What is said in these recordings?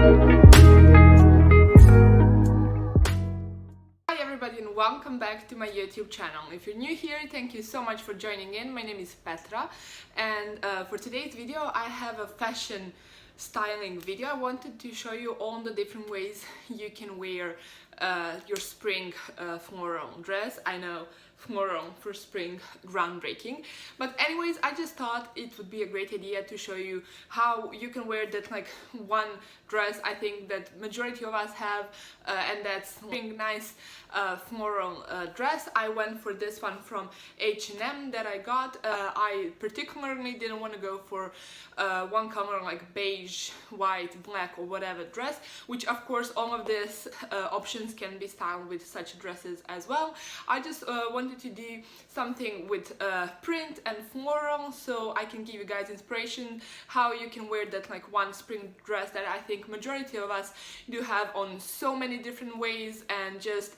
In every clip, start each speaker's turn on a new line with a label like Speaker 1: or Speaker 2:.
Speaker 1: And welcome back to my YouTube channel. If you're new here, thank you so much for joining in. My name is Petra, and for today's video I have a fashion styling video. I wanted to show you all the different ways you can wear your spring floral dress. I know floral for spring, groundbreaking, but anyways, I just thought it would be a great idea to show you how you can wear that like one dress I think that majority of us have, and that's spring nice floral dress. I went for this one from H&M that I got. I particularly didn't want to go for one color like beige, white, black or whatever dress, which of course all of these options can be styled with such dresses as well. I just wanted to do something with print and floral, so I can give you guys inspiration how you can wear that like one spring dress that I think majority of us do have on so many different ways, and just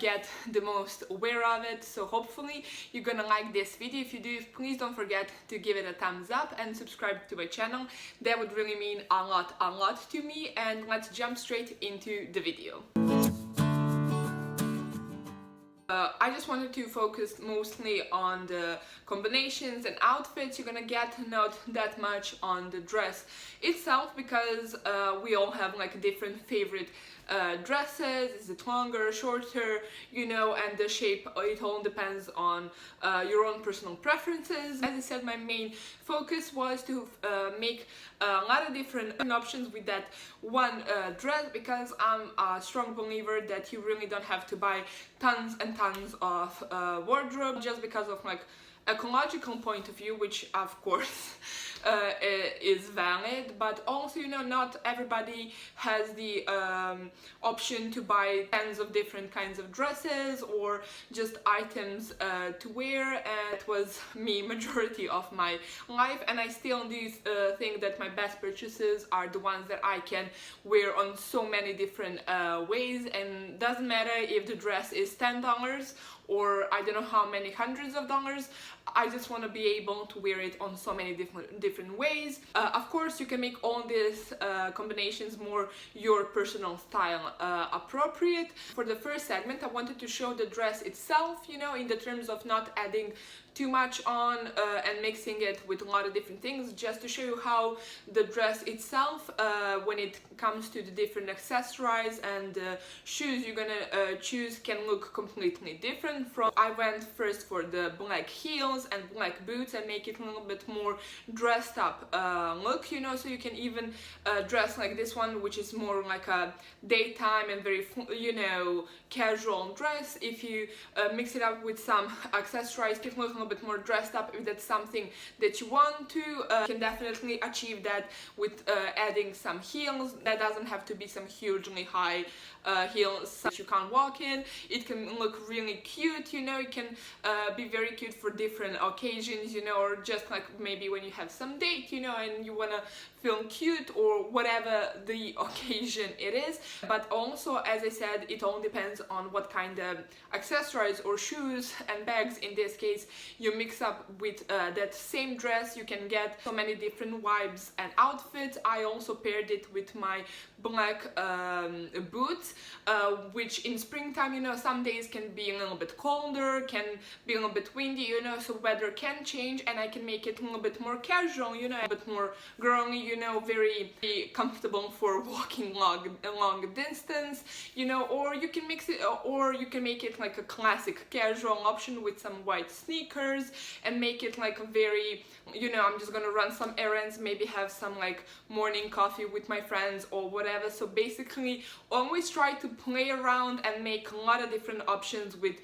Speaker 1: get the most aware of it. So hopefully you're gonna like this video. If you do, please don't forget to give it a thumbs up and subscribe to my channel. That would really mean a lot to me, and let's jump straight into the video. I just wanted to focus mostly on the combinations and outfits you're gonna get, not that much on the dress itself, because we all have like different favorite dresses. Is it longer, shorter, you know, and the shape, it all depends on your own personal preferences. As I said, my main focus was to make a lot of different options with that one dress, because I'm a strong believer that you really don't have to buy tons and tons of wardrobe just because of like ecological point of view, which of course is valid, but also, you know, not everybody has the option to buy tons of different kinds of dresses or just items to wear, and it was me majority of my life, and I still do think that my best purchases are the ones that I can wear on so many different ways, and doesn't matter if the dress is $10 or I don't know how many hundreds of dollars. I just want to be able to wear it on so many different ways. Of course, you can make all these combinations more your personal style appropriate. For the first segment, I wanted to show the dress itself, you know, in the terms of not adding too much on and mixing it with a lot of different things, just to show you how the dress itself, when it comes to the different accessories and shoes you're gonna choose, can look completely different. I went first for the black heels and black boots and make it a little bit more dressed up look, you know, so you can even dress like this one, which is more like a daytime and very, you know, casual dress. If you mix it up with some accessories, it can look a little bit more dressed up. If that's something that you want to, you can definitely achieve that with adding some heels. That doesn't have to be some hugely high heels that you can't walk in. It can look really cute, you know, it can be very cute for different occasions, you know, or just like maybe when you have some date, you know, and you wanna feel cute or whatever the occasion it is. But also, as I said, it all depends on what kind of accessories or shoes and bags, in this case, you mix up with that same dress. You can get so many different vibes and outfits. I also paired it with my black boots, which in springtime, you know, some days can be a little bit colder, can be a little bit windy, you know, so weather can change, and I can make it a little bit more casual, you know, a bit more girly, you know, very comfortable for walking long distance, you know, or you can mix it, or you can make it like a classic casual option with some white sneakers and make it like a very, you know, I'm just gonna run some errands, maybe have some like morning coffee with my friends or whatever. So basically always try to play around and make a lot of different options with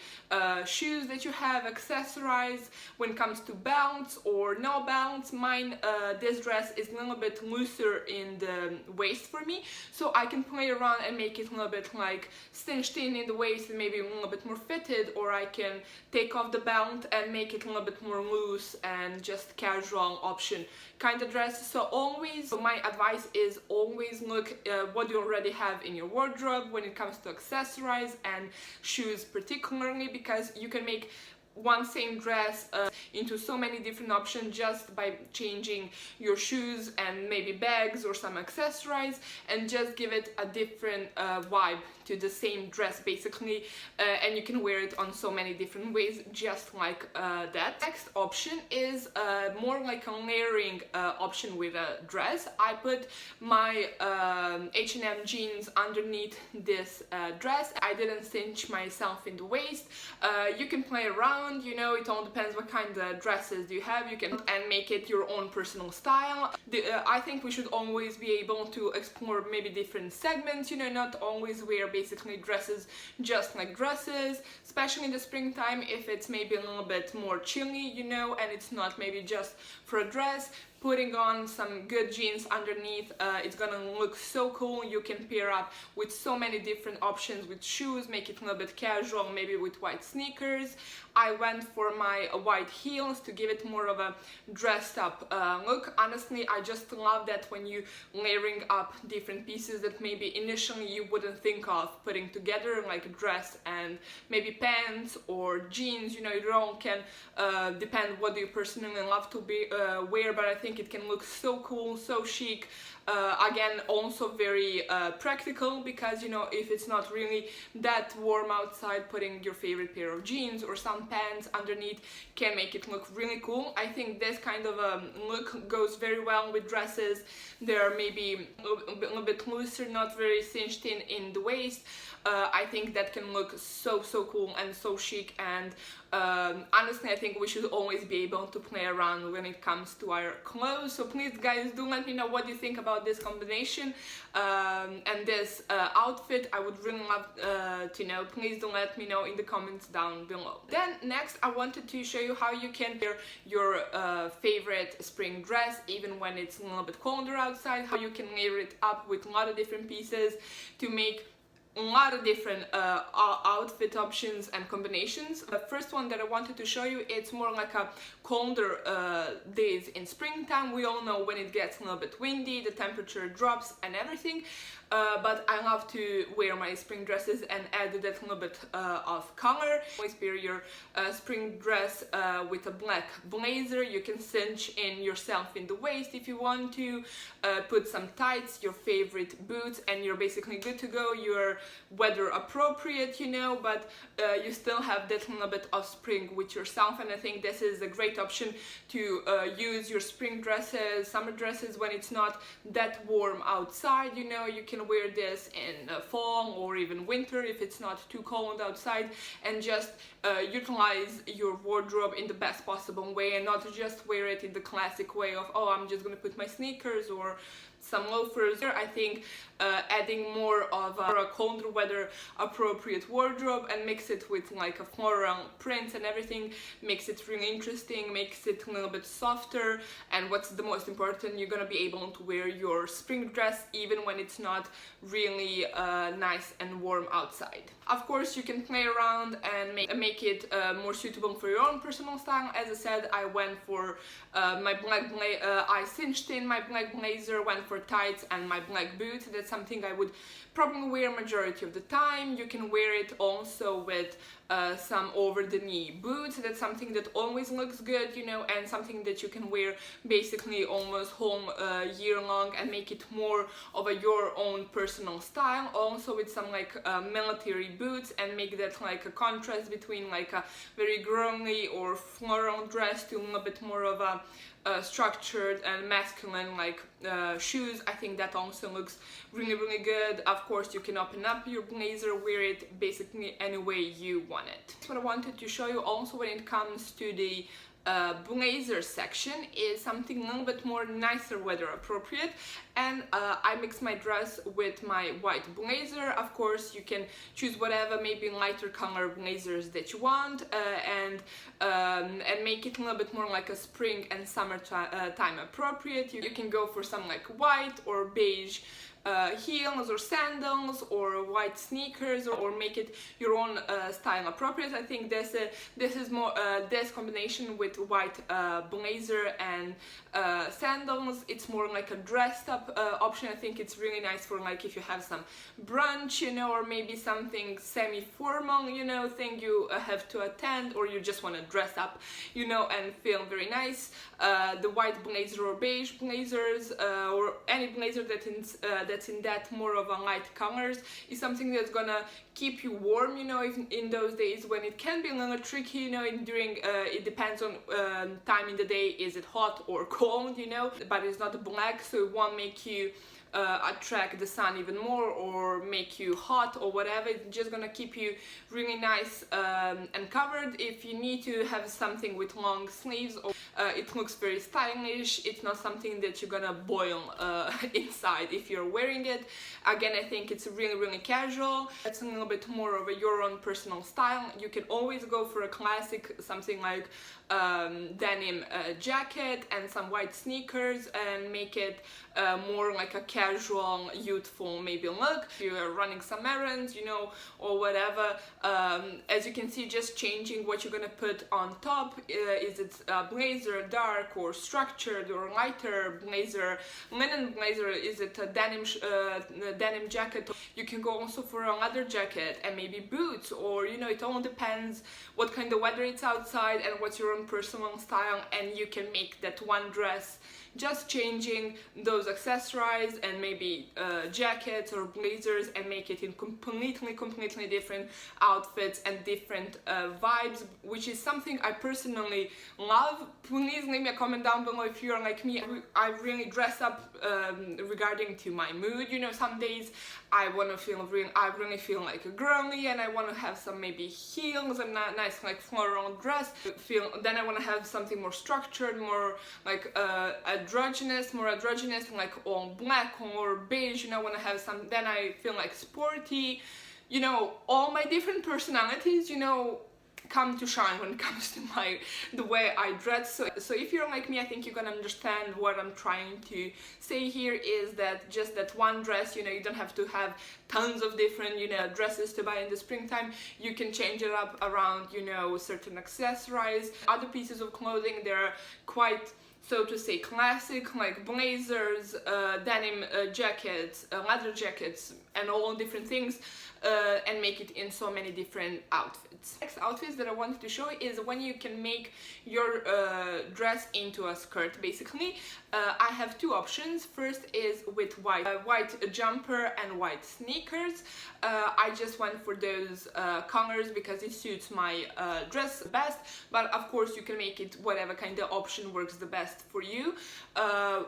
Speaker 1: shoes that you have, accessories. When it comes to belts or no belts, mine, this dress is a little bit looser in the waist for me, so I can play around and make it a little bit like cinched in the waist and maybe a little bit more fitted, or I can take off the belt and make it a little bit more loose and just casual option kind of dress. So always, my advice is always look what you already have in your wardrobe when it comes to accessories and shoes particularly, because you can make one same dress into so many different options just by changing your shoes and maybe bags or some accessories, and just give it a different vibe to the same dress basically, and you can wear it on so many different ways just like that. Next option is more like a layering option with a dress. I put my H&M jeans underneath this dress. I didn't cinch myself in the waist. You can play around, you know, it all depends what kind of dresses you have. You can and make it your own personal style. I think we should always be able to explore maybe different segments, you know, not always wear basically dresses just like dresses, especially in the springtime if it's maybe a little bit more chilly, you know, and it's not maybe just for a dress. Putting on some good jeans underneath, it's gonna look so cool. You can pair up with so many different options with shoes, make it a little bit casual, maybe with white sneakers. I went for my white heels to give it more of a dressed up look. Honestly, I just love that when you layering up different pieces that maybe initially you wouldn't think of putting together, like a dress and maybe pants or jeans, you know, it all can depend what you personally love to wear, but I think it can look so cool, so chic. Again, also very practical, because you know, if it's not really that warm outside, putting your favorite pair of jeans or some pants underneath can make it look really cool. I think this kind of look goes very well with dresses. They're maybe a little bit looser, not very cinched in the waist. I think that can look so cool and so chic, and honestly I think we should always be able to play around when it comes to our clothes. So please guys, do let me know what you think about this combination and this outfit. I would really love to know. Please do let me know in the comments down below. Then next I wanted to show you how you can wear your favorite spring dress even when it's a little bit colder outside, how you can layer it up with a lot of different pieces to make a lot of different outfit options and combinations. The first one that I wanted to show you, it's more like a colder days in springtime. We all know when it gets a little bit windy, the temperature drops and everything. But I love to wear my spring dresses and add that little bit of color. Always pair your spring dress with a black blazer. You can cinch in yourself in the waist if you want to. Put some tights, your favorite boots, and you're basically good to go. You're weather appropriate, you know, but you still have that little bit of spring with yourself. And I think this is a great option to use your spring dresses, summer dresses when it's not that warm outside. You know, you can wear this in fall or even winter if it's not too cold outside, and just utilize your wardrobe in the best possible way, and not just wear it in the classic way of, oh, I'm just gonna put my sneakers or some loafers. I think adding more of a colder weather appropriate wardrobe and mix it with like a floral print and everything makes it really interesting, makes it a little bit softer, and what's the most important, you're gonna be able to wear your spring dress even when it's not really nice and warm outside. Of course, you can play around and make it more suitable for your own personal style. As I said, I went for my black I cinched in my black blazer, went for tights and my black boots. That's something I would probably wear majority of the time. You can wear it also with some over-the-knee boots. That's something that always looks good, you know, and something that you can wear basically almost whole year long and make it more of your own personal style. Also with some like military boots, and make that like a contrast between like a very girly or floral dress to a little bit more of a structured and masculine like shoes. I think that also looks really good. Of course, you can open up your blazer, wear it basically any way you want it. What I wanted to show you also when it comes to the blazer section is something a little bit more nicer weather appropriate, and I mix my dress with my white blazer. Of course, you can choose whatever maybe lighter color blazers that you want, and make it a little bit more like a spring and summer time appropriate. You can go for some like white or beige heels or sandals or white sneakers, or make it your own style appropriate. I think this is more this combination with white blazer and sandals, it's more like a dressed up option. I think it's really nice for like if you have some brunch, you know, or maybe something semi-formal, you know, thing you have to attend, or you just want to dress up, you know, and feel very nice. The white blazer or beige blazers, or any blazer that's in that more of a light colors, is something that's gonna keep you warm, you know, in those days when it can be a little tricky, you know, during it depends on time in the day, is it hot or cold, you know, but it's not black, so it won't make you attract the sun even more or make you hot or whatever. It's just gonna keep you really nice and covered. If you need to have something with long sleeves, or it looks very stylish, it's not something that you're gonna boil inside if you're wearing it. Again, I think it's really casual. It's a little bit more of your own personal style. You can always go for a classic, something like denim jacket and some white sneakers, and make it more like a casual, youthful maybe look. If you're running some errands, you know, or whatever. As you can see, just changing what you're gonna put on top. Is it blazer, dark or structured, or lighter blazer, linen blazer? Is it a denim jacket? You can go also for a leather jacket and maybe boots, or you know, it all depends what kind of weather it's outside and what's your own personal style, and you can make that one dress just changing those accessories and maybe jackets or blazers, and make it in completely different outfits and different vibes, which is something I personally love. Please leave me a comment down below if you're like me. I really dress up regarding to my mood, you know. Some days I really feel like a girly, and I want to have some maybe heels and a nice like floral dress. Then I want to have something more structured, more like androgynous, like all black or beige, you know. I want to have some, then I feel like sporty, you know. All my different personalities, you know, come to shine when it comes to the way I dress. So if you're like me, I think you're gonna understand what I'm trying to say here, is that just that one dress, you know, you don't have to have tons of different, you know, dresses to buy in the springtime. You can change it up around, you know, certain accessories. Other pieces of clothing, they're quite, so to say, classic, like blazers, denim jackets, leather jackets, and all different things, and make it in so many different outfits. Next outfits that I wanted to show is when you can make your dress into a skirt, basically. I have two options. First is with white jumper and white sneakers. I just went for those colors because it suits my dress best, but of course you can make it whatever kind of option works the best for you. A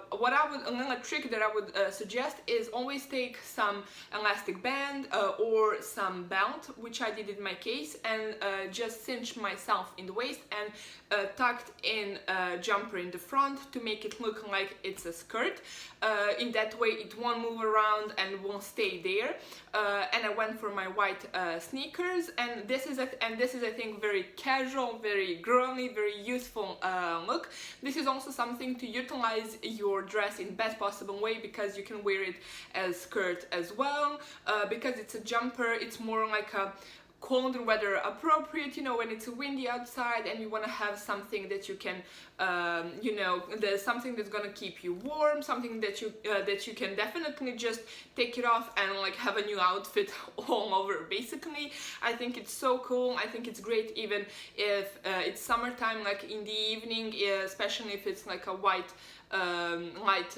Speaker 1: little trick that I would suggest is always take some elastic band or some belt, which I did in my case, and just cinch myself in the waist and tucked in a jumper in the front to make it look like it's a skirt. In that way it won't move around and won't stay there. And I went for my white sneakers, and this is I think very casual, very girly, very youthful look. This is also something to utilize your dress in best possible way, because you can wear it as skirt as well, because it's a jumper. It's more like a colder weather appropriate, you know, when it's windy outside and you want to have something that you can you know, there's something that's gonna keep you warm, something that you can definitely just take it off and like have a new outfit all over, basically. I think it's so cool. I think it's great even if it's summertime, like in the evening, especially if it's like a white light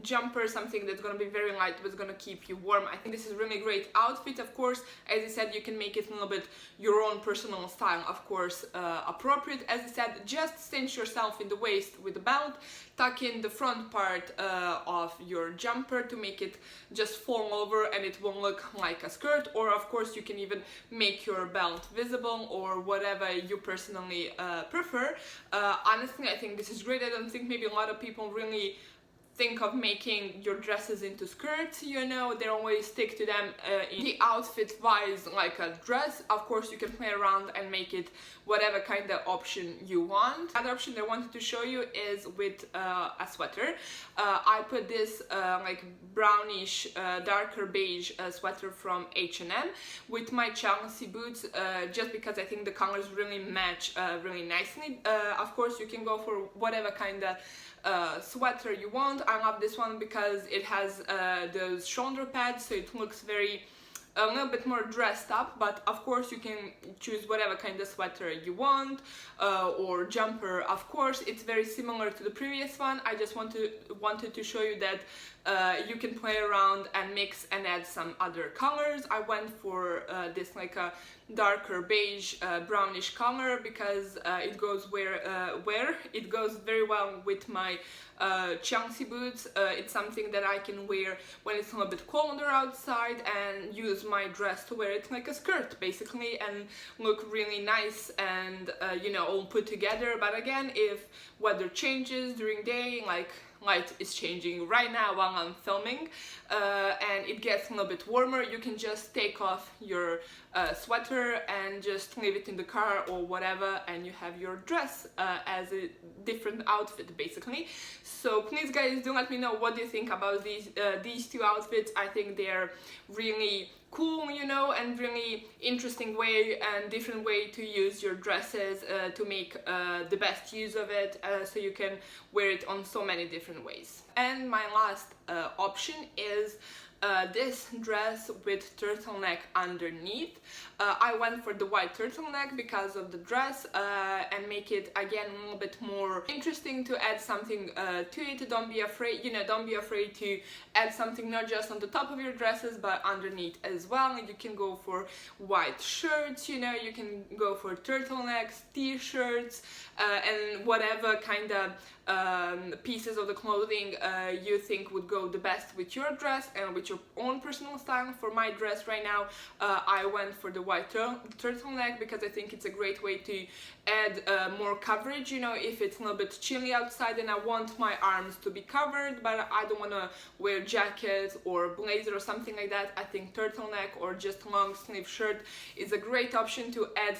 Speaker 1: jumper, something that's gonna be very light but it's gonna keep you warm. I think this is a really great outfit. Of course, as I said, you can make it a little bit your own personal style, of course, appropriate. As I said, just cinch yourself in the waist with the belt, tuck in the front part of your jumper to make it just fall over and it won't look like a skirt. Or of course you can even make your belt visible, or whatever you personally prefer. Honestly, I think this is great. I don't think maybe a lot of people really think of making your dresses into skirts, you know, they always stick to them in the outfit wise like a dress. Of course, you can play around and make it whatever kind of option you want. Another option that I wanted to show you is with a sweater. I put this like brownish, darker beige sweater from H&M with my Chelsea boots, just because I think the colors really match really nicely. Of course, you can go for whatever kind of sweater you want. I love this one because it has those shoulder pads, so it looks a little bit more dressed up, but of course you can choose whatever kind of sweater you want, or jumper. Of course, it's very similar to the previous one. I just wanted to show you that you can play around and mix and add some other colors. I went for this like a darker beige brownish color because it goes it goes very well with my Chelsea boots. It's something that I can wear when it's a little bit colder outside and use my dress to wear it like a skirt basically and look really nice and you know, all put together. But again, if weather changes during day, like light is changing right now while I'm filming, and it gets a little bit warmer, you can just take off your sweater and just leave it in the car or whatever, and you have your dress as a different outfit basically. So please guys, do let me know what you think about these two outfits. I think they're really cool, you know, and really interesting way and different way to use your dresses to make the best use of it, so you can wear it on so many different ways. And my last option is this dress with turtleneck underneath. I went for the white turtleneck because of the dress and make it again a little bit more interesting, to add something to it. Don't be afraid, you know, don't be afraid to add something not just on the top of your dresses but underneath as well. You can go for white shirts, you know, you can go for turtlenecks, t-shirts, and whatever kind of pieces of the clothing you think would go the best with your dress and with your own personal style. For my dress right now, I went for the white turtleneck because I think it's a great way to add more coverage, you know, if it's a little bit chilly outside and I want my arms to be covered but I don't want to wear jacket or blazer or something like that. I think turtleneck or just long sleeve shirt is a great option to add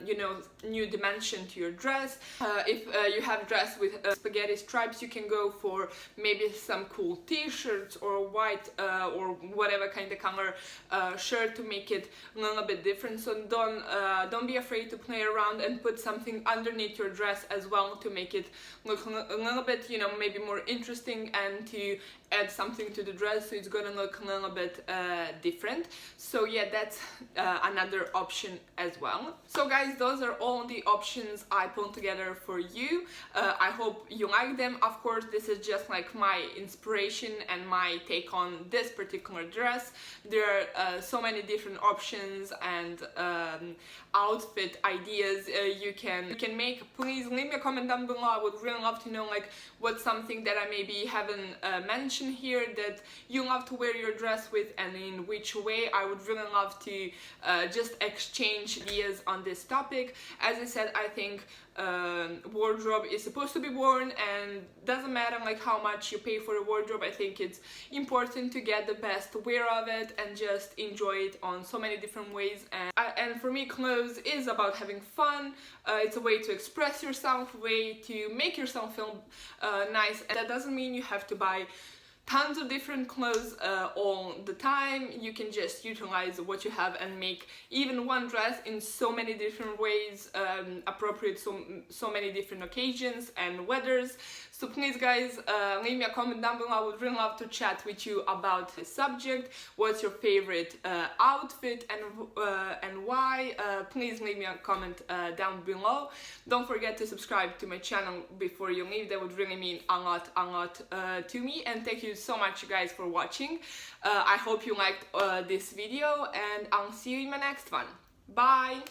Speaker 1: you know, new dimension to your dress. If you have dress with spaghetti stripes, you can go for maybe some cool t-shirts or white or whatever kind of color shirt to make it a little bit different. So don't be afraid to play around and put something underneath your dress as well to make it look a little bit, you know, maybe more interesting and to add something to the dress, so it's gonna look a little bit different. So yeah, that's another option as well. So guys, those are all the options I put together for you. I hope you like them. Of course, this is just like my inspiration and my take on this particular dress. There are so many different options and outfit ideas you can make. Please leave me a comment down below. I would really love to know like what's something that I maybe haven't mentioned here that you love to wear your dress with, and in which way. I would really love to just exchange ideas on this topic. As I said, I think wardrobe is supposed to be worn, and doesn't matter like how much you pay for a wardrobe. I think it's important to get the best wear of it and just enjoy it on so many different ways. And for me, clothes is about having fun. It's a way to express yourself, a way to make yourself feel nice, and that doesn't mean you have to buy tons of different clothes all the time. You can just utilize what you have and make even one dress in so many different ways, appropriate so many different occasions and weathers. So please guys, leave me a comment down below. I would really love to chat with you about this subject. What's your favorite outfit and why? Please leave me a comment down below. Don't forget to subscribe to my channel before you leave. That would really mean a lot to me. And thank you so much guys for watching. I hope you liked this video, and I'll see you in my next one. Bye!